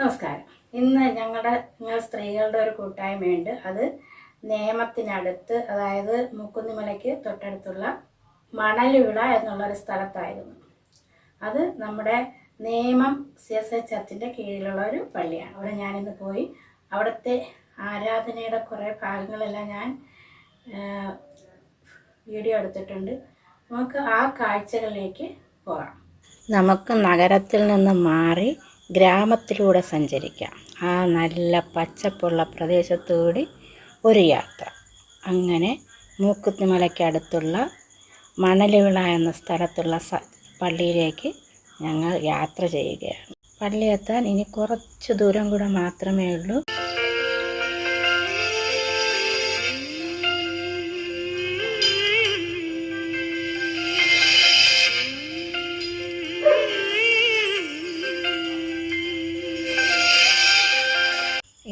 നമസ്കാരം. ഇന്ന് ഞങ്ങൾ സ്ത്രീകളുടെ ഒരു കൂട്ടായ്മയുണ്ട്. അത് നേമത്തിനടുത്ത്, അതായത് മുക്കുന്നിമലയ്ക്ക് തൊട്ടടുത്തുള്ള മണലുവിള എന്നുള്ളൊരു സ്ഥലത്തായിരുന്നു. അത് നമ്മുടെ നേമം CSI ചർച്ചിൻ്റെ കീഴിലുള്ള ഒരു പള്ളിയാണ്. അവിടെ ഞാനിന്ന് പോയി അവിടുത്തെ ആരാധനയുടെ കുറേ ഭാഗങ്ങളെല്ലാം ഞാൻ വീഡിയോ എടുത്തിട്ടുണ്ട്. നമുക്ക് ആ കാഴ്ചകളിലേക്ക് പോകാം. നമുക്ക് നഗരത്തിൽ നിന്ന് മാറി ഗ്രാമത്തിലൂടെ സഞ്ചരിക്കാം. ആ നല്ല പച്ചപ്പുള്ള പ്രദേശത്തുകൂടി ഒരു യാത്ര. അങ്ങനെ മൂക്കുത്തിമലയ്ക്കടുത്തുള്ള മണലുവിള എന്ന സ്ഥലത്തുള്ള പള്ളിയിലേക്ക് ഞങ്ങൾ യാത്ര ചെയ്യുകയാണ്. പള്ളിയെത്താൻ ഇനി കുറച്ച് ദൂരം കൂടെ മാത്രമേ ഉള്ളൂ.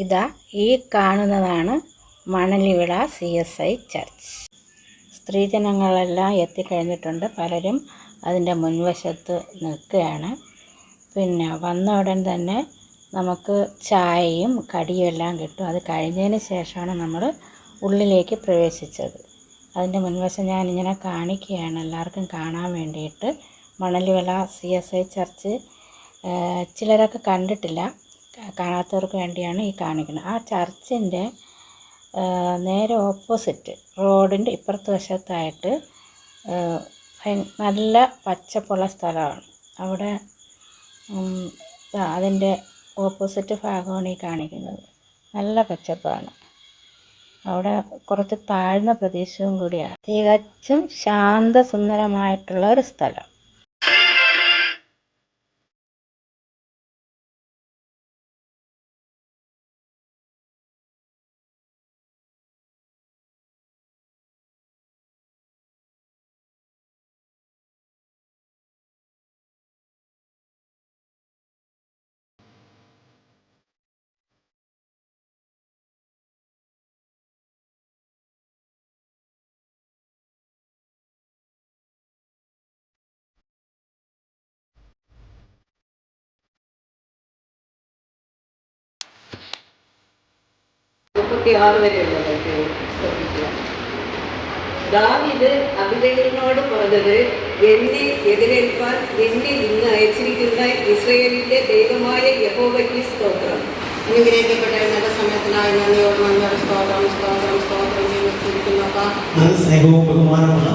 ഇതാ ഈ കാണുന്നതാണ് മണലുവിള CSI ചർച്ച്. സ്ത്രീജനങ്ങളെല്ലാം എത്തിക്കഴിഞ്ഞിട്ടുണ്ട്. പലരും അതിൻ്റെ മുൻവശത്ത് നിൽക്കുകയാണ്. പിന്നെ വന്ന ഉടൻ തന്നെ നമുക്ക് ചായയും കടിയും എല്ലാം കിട്ടും. അത് കഴിഞ്ഞതിന് ശേഷമാണ് നമ്മൾ ഉള്ളിലേക്ക് പ്രവേശിച്ചത്. അതിൻ്റെ മുൻവശം ഞാനിങ്ങനെ കാണിക്കുകയാണ് എല്ലാവർക്കും കാണാൻ വേണ്ടിയിട്ട്. മണലുവിള CSI ചർച്ച് ചിലരൊക്കെ കണ്ടിട്ടില്ല. കാണാത്തവർക്ക് വേണ്ടിയാണ് ഈ കാണിക്കുന്നത്. ആ ചർച്ചിൻ്റെ നേരെ ഓപ്പോസിറ്റ് റോഡിൻ്റെ ഇപ്പുറത്തെ വശത്തായിട്ട് നല്ല പച്ചപ്പുള്ള സ്ഥലമാണ്. അവിടെ അതിൻ്റെ ഓപ്പോസിറ്റ് ഭാഗമാണ് ഈ കാണിക്കുന്നത്. നല്ല പച്ചപ്പാണ്. അവിടെ കുറച്ച് താഴ്ന്ന പ്രദേശവും കൂടിയാണ്. തികച്ചും ശാന്തസുന്ദരമായിട്ടുള്ള ഒരു സ്ഥലം. ദാവീദ് അബിഗയിലിനോട് പറഞ്ഞത്, എന്നെ എതിരേൽപ്പാൻ എന്നെ ഇന്ന് അയച്ചിരിക്കുന്ന ഇസ്രായേലിന്റെ ദൈവമായ യഹോവയ്ക്ക് സ്തോത്രം. അനുഗ്രഹിക്കപ്പെട്ട നല്ല സമയത്തിനായി നന്ദിയോട് നന്ദിയോട് സ്തോത്രം സ്തോത്രം സ്തോത്രം ചെയ്ത് സ്തുതിക്കുന്നവ. സ്നേഹവും ബഹുമാനമുള്ള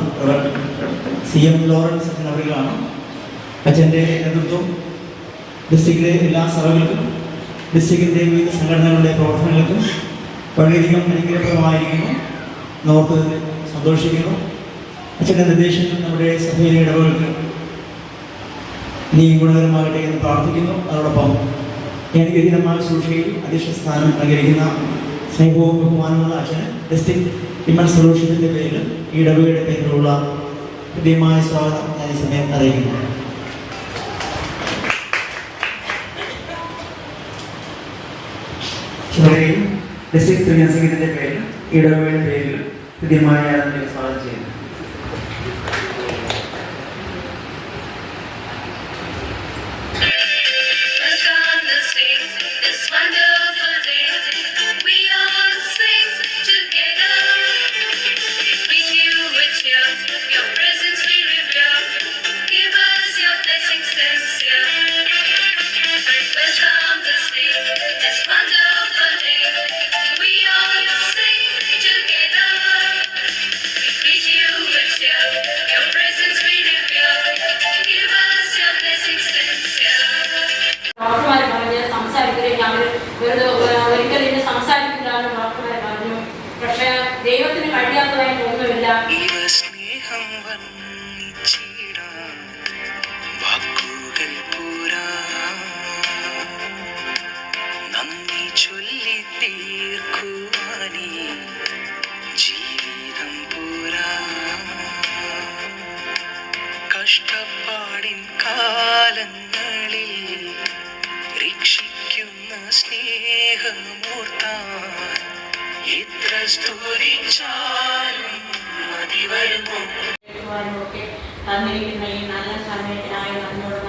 CM ലോറൻസ് അവരുകളാണ്. അച്ഛൻ്റെ നേതൃത്വം ഡിസ്ട്രിക്റ്റിലെ എല്ലാ സഭകൾക്കും ഡിസ്ട്രിക്റ്റിൻ്റെ വിവിധ സംഘടനകളുടെ പ്രവർത്തനങ്ങൾക്കും വളരെയധികം അനുഗ്രഹപ്രദമായിരിക്കുന്നു. നമുക്ക് സന്തോഷിക്കുന്നു. അച്ഛൻ്റെ നിർദ്ദേശങ്ങൾ നമ്മുടെ സഭയിലെ ഇടവുകൾക്ക് നീ ഗുണകരമാകട്ടെ എന്ന് പ്രാർത്ഥിക്കുന്നു. അതോടൊപ്പം ഈ അനുഗ്രഹീതമായ ശുശ്രൂഷയിൽ അധ്യക്ഷ സ്ഥാനം അലങ്കരിക്കുന്ന സ്നേഹവും ബഹുമാനമുള്ള അച്ഛന് ഡിസ്ട്രിക്ട് വിമൻസ് ഫെലോഷിപ്പിൻ്റെ പേരിൽ ഈ ഇടവുകയുടെ പേരിലുള്ള ഹൃദ്യമായ സ്വാഗതം ഞാൻ ഈ സമയം അറിയിക്കുന്നു. ഡിസ്ട്രിക്ട് സന്യാസികത്തിന്റെ പേരിൽ ഇടവേള പേരിൽ ഹൃദ്യമായ സ്വാഗതം ചെയ്യുന്നു. ഒരിക്കലും സംസാരിക്കില്ലാന്ന് ഡോക്ടറെ പറഞ്ഞു. പക്ഷെ ദൈവത്തിന് കഴിയാത്തതായിട്ട് ഒന്നുമില്ല. കഷ്ടപ്പാടിൻ കാലങ്ങളിൽ രക്ഷിക്കുന്ന സ്നേഹമൂർത്താൻ എത്ര സ്തുതിച്ചാലും മതി വരുമോ. തന്നിരിക്കുന്ന ഈ നല്ല സമയത്തിനായി നമ്മോട്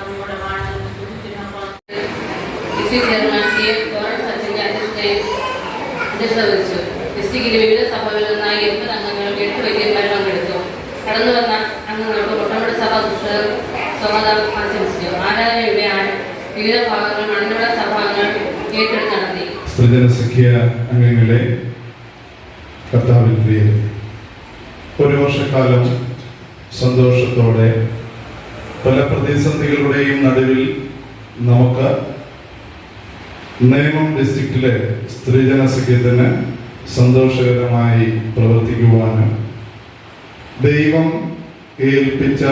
ഡിസ്ട്രിക്ട് ചെയർമാൻ CF ലോറൻസ് അച്ഛൻ്റെ അധ്യക്ഷത വഹിച്ചു. ഡിസ്ട്രിക്റ്റിലെ വിവിധ സഭകളിൽ നിന്നായി 80 അംഗങ്ങളും 8 വൈദ്യന്മാരും പങ്കെടുത്തു. കടന്നു വന്ന അംഗങ്ങൾക്ക് കൊട്ടമ്പടി സഭ സ്വാഗതം ആശംസിച്ചു. ആരാധനയുടെ വിവിധ ഭാഗങ്ങൾ മണ്ഡല സഭാംഗങ്ങൾ ഏറ്റെടുത്ത് നടത്തി. സ്ത്രീജന സഖ്യ അംഗങ്ങളെ കർത്താവിൽ പ്രിയരെ, ഒരു വർഷക്കാലം സന്തോഷത്തോടെ പല പ്രതിസന്ധികളുടെയും നടുവിൽ നമുക്ക് നേമം ഡിസ്ട്രിക്റ്റിലെ സ്ത്രീജന സഖ്യത്തിന് സന്തോഷകരമായി പ്രവർത്തിക്കുവാനും ദൈവം ഏൽപ്പിച്ച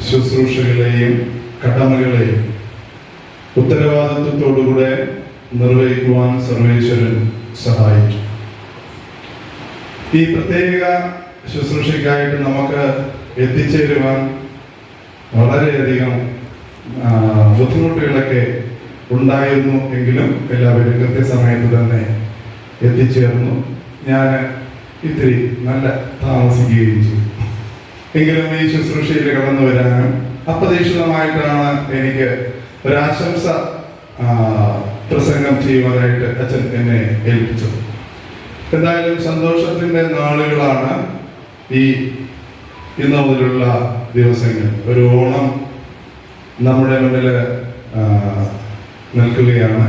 ശുശ്രൂഷകളെയും കടമകളെയും ഉത്തരവാദിത്വത്തോടുകൂടെ നിർവഹിക്കുവാൻ സർവേശ്വരൻ സഹായിച്ചു. ഈ പ്രത്യേക ശുശ്രൂഷയ്ക്കായിട്ട് നമുക്ക് എത്തിച്ചേരുവാൻ വളരെയധികം ബുദ്ധിമുട്ടുകളൊക്കെ ഉണ്ടായിരുന്നു എങ്കിലും എല്ലാവരും കൃത്യസമയത്ത് തന്നെ എത്തിച്ചേർന്നു. ഞാൻ ഇത്തിരി നല്ല താമസിക്കുകയും ചെയ്തു. എങ്കിലും ഈ ശുശ്രൂഷയിൽ കടന്നു വരാനും അപ്രതീക്ഷിതമായിട്ടാണ് എനിക്ക് ഒരാശംസ പ്രസംഗം ചെയ്യുവാനായിട്ട് അച്ഛൻ എന്നെ ഏൽപ്പിച്ചത്. എന്തായാലും സന്തോഷത്തിന്റെ നാളുകളാണ് ഇന്ന് മുതലുള്ള ദിവസങ്ങൾ. ഒരു ഓണം നമ്മുടെ മുന്നിൽ നിൽക്കുകയാണ്.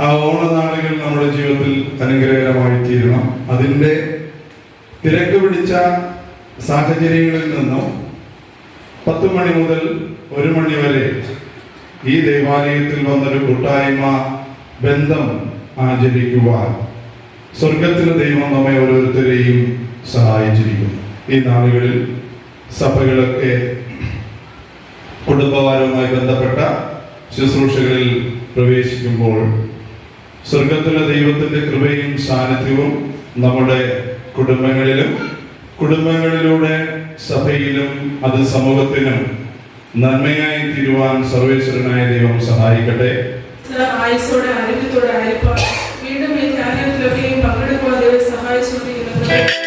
ആ ഓണനാളുകൾ നമ്മുടെ ജീവിതത്തിൽ അനുഗ്രഹകരമായി തീരണം. അതിൻ്റെ തിരക്ക് പിടിച്ച സാഹചര്യങ്ങളിൽ നിന്നും 10 മണി മുതൽ 1 മണി വരെ ഈ ദേവാലയത്തിൽ വന്നൊരു കൂട്ടായ്മ ബന്ധം ആചരിക്കുവാൻ സ്വർഗത്തിലെ ദൈവം നമ്മെ ഓരോരുത്തരെയും സഹായിച്ചിരിക്കുന്നു. ഈ നാളുകളിൽ സഭകളൊക്കെ കുടുംബവാരവുമായി ബന്ധപ്പെട്ട ശുശ്രൂഷകളിൽ പ്രവേശിക്കുമ്പോൾ സ്വർഗത്തിലെ ദൈവത്തിന്റെ കൃപയും സാന്നിധ്യവും നമ്മുടെ കുടുംബങ്ങളിലൂടെ സഭയിലും അത് സമൂഹത്തിനും നന്മയായി തീരുവാൻ സർവേശ്വരനായ ദൈവം സഹായിക്കട്ടെ. ആയുസോടെ ആരോഗ്യത്തോടെ ആയിരിക്കും വീണ്ടും ഈ ധ്യാനത്തിലൊക്കെയും പങ്കെടുക്കുവാൻ ദൈവം സഹായിച്ചുകൊണ്ടിരിക്കുന്നത്.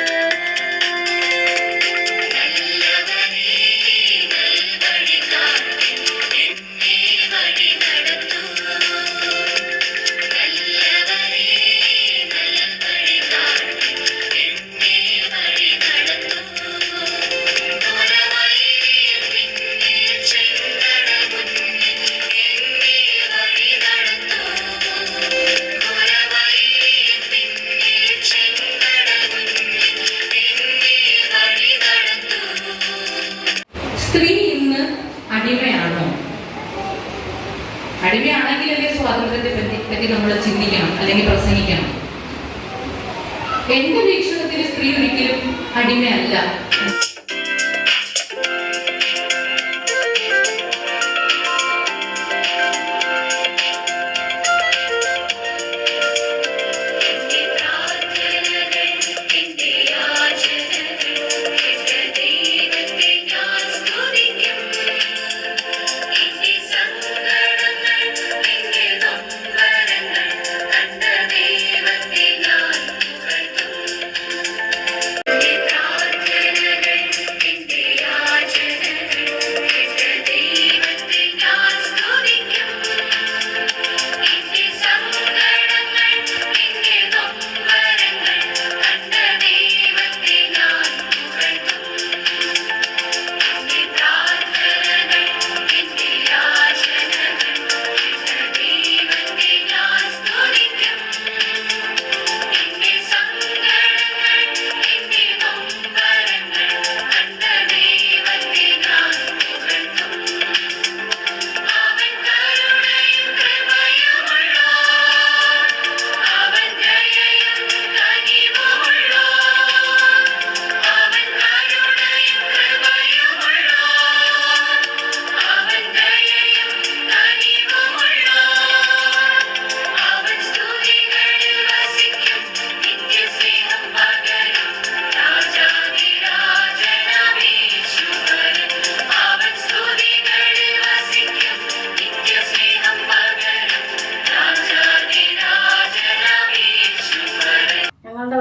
സ്ത്രീ ഇന്ന് അടിമയാണോ? അടിമയാണെങ്കിലല്ലേ സ്വാതന്ത്ര്യത്തെ പറ്റി നമ്മൾ ചിന്തിക്കണം അല്ലെങ്കിൽ പ്രസംഗിക്കണം. എന്റെ വീക്ഷണത്തിൽ സ്ത്രീ ഒരിക്കലും അടിമയല്ല.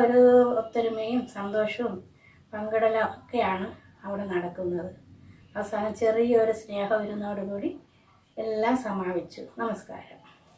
ഒരു ഒത്തൊരുമയും സന്തോഷവും പങ്കിടലും ഒക്കെയാണ് അവിടെ നടക്കുന്നത്. അവസാനം ചെറിയൊരു സ്നേഹവിരുന്നോടുകൂടി എല്ലാം സമാപിച്ചു. നമസ്കാരം.